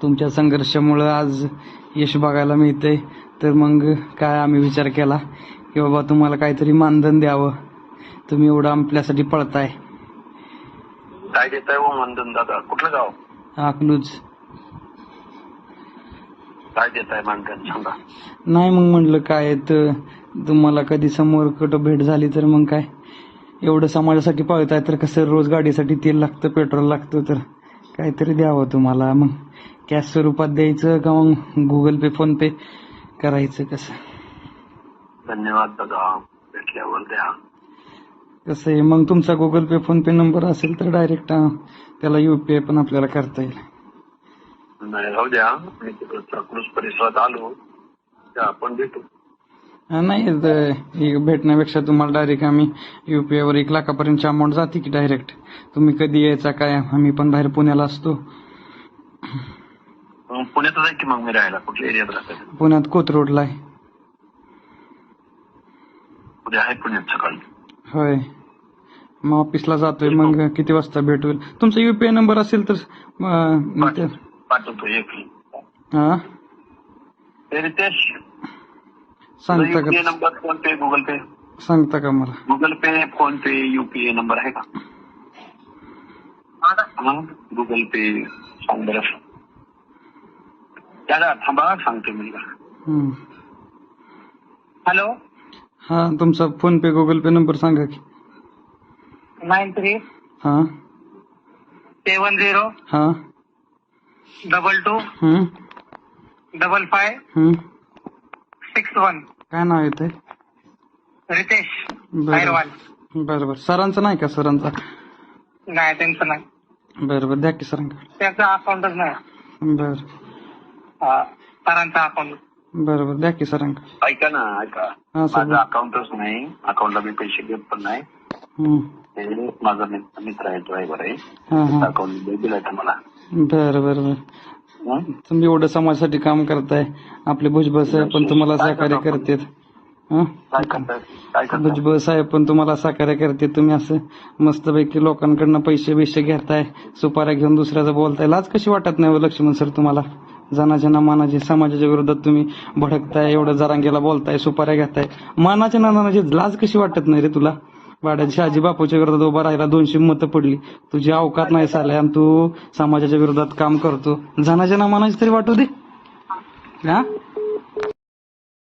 तुमच्या संघर्षामुळं आज यश बघायला मिळतंय. तर मग काय आम्ही विचार केला की बाबा तुम्हाला काहीतरी मानधन द्यावं, तुम्ही एवढं आपल्यासाठी पळताय. काय देताय हो मानधन दादा? कुठलं गाव? अकलूज. काय देताय मानधन सांगा. नाही मग म्हटलं काय तर तुम्हाला कधी समोर कुठं भेट झाली तर मग काय एवढं समाजासाठी पळताय तर कसं रोज गाडीसाठी तेल लागतं, पेट्रोल लागतं, तर काहीतरी द्यावं तुम्हाला. मग कॅश स्वरूपात द्यायचं का मग गुगल पे, फोन पे करायचं कसं? धन्यवाद दादा, भेटल्यावर द्या. कसं आहे मग तुमचा गुगल पे, फोन पे नंबर असेल तर डायरेक्ट त्याला UPI पण आपल्याला करता येईल. नाही राहू द्या, मी तिकडं अकलूज परिसरात आलो त्या आपण भेटू. नाही भेटण्यापेक्षा तुम्हाला डायरेक्ट आम्ही UPI वर 1 लाखापर्यंतची अमाऊंट जाते की डायरेक्ट. तुम्ही कधी यायचा काय? आम्ही पण बाहेर पुण्याला असतो. पुण्यातच आहे की मग मी राहायला. कुठल्या एरियात राहतात? पुण्यात कोथरूडला आहे. उद्या आहे पुण्यात सकाळी. होय, मग ऑफिसला जातोय. मग किती वाजता भेट होईल? तुमचा UPI नंबर असेल तर पाठवतो एक. हा रितेश, सांगता UPI का? नंबर, फोन पे, गुगल पे सांगता का मला? गुगल पे, फोन पे, UPI नंबर आहे का? गुगल पे सांग बरं. दादा थांबा, सांगतो मी. हॅलो, हा तुमचा फोन पे, गुगल पे नंबर सांगा की. 93 हा 70 हा 22 55 61. काय नाव येतंय? रितेश बरं बरं. सरांचं नाही का? सरांचा नाही, त्यांचं नाही. बरं द्या की सरांकडे. त्यांचं अकाउंटच नाही. बरं सरांचा अकाउंट. बरं द्या की सरांकडे. ऐका ना, ऐका. माझं अकाउंटच नाही, अकाउंटला मी पैसे देत पण नाही. माझा मित्र आहे, ड्रायव्हर आहे. अकाउंट दिलाय का मला? बरं तुम्ही एवढं समाजासाठी काम करताय. आपले भुजबळ साहेब पण तुम्हाला सहकार्य करतात. भुजबळ साहेब पण तुम्हाला सहकार्य करते. तुम्ही असं मस्तपैकी लोकांकडनं पैसे घेताय, सुपाऱ्या घेऊन दुसऱ्याचं बोलताय. लाज कशी वाटत नाही लक्ष्मण सर तुम्हाला? जनाच्या मानाचे समाजाच्या विरोधात तुम्ही भडकताय, एवढं जरांगेला बोलताय, सुपाऱ्या घेताय. मानाच्या नानाची लाज कशी वाटत नाही रे तुला? वाड्यात शहाजी बापूच्या विरोधात उभा राहिला, 200 मतं पडली. तुझी अवकात नाही साल्या आणि तू समाजाच्या विरोधात काम करतो. जनाच्या नामानाची तरी वाटू दे. हा